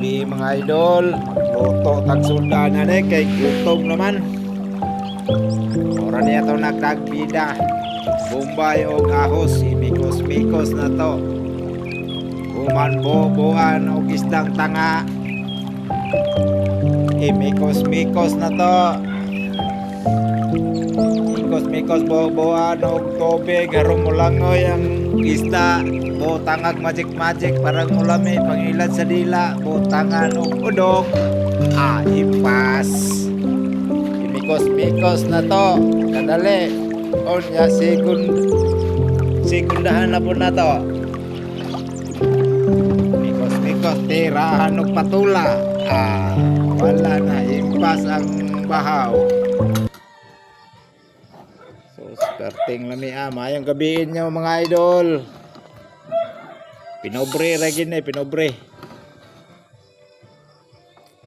gabi mga idol. Magluto tagsundan na kay gutom naman. Ora niya to nagdagbida. Bombay o ahos, imikos-mikos na to. Human boboan o isdang tanga. Imikos-mikos na to. Mikos-mikos boboan o tubig. Harong mulangoy ang isda. Butangag magic-magic parang mulami pangilan sa dila. Butangan o udok. Ipas. Imikos-mikos na to. Kadali. O niya sekundahan na po na to. Mikos-mikos tirahan o patula. Wala na. Impas ang bahaw. So starting lami mayang gabiin nyo mga idol. Pinobre ragin pinobre.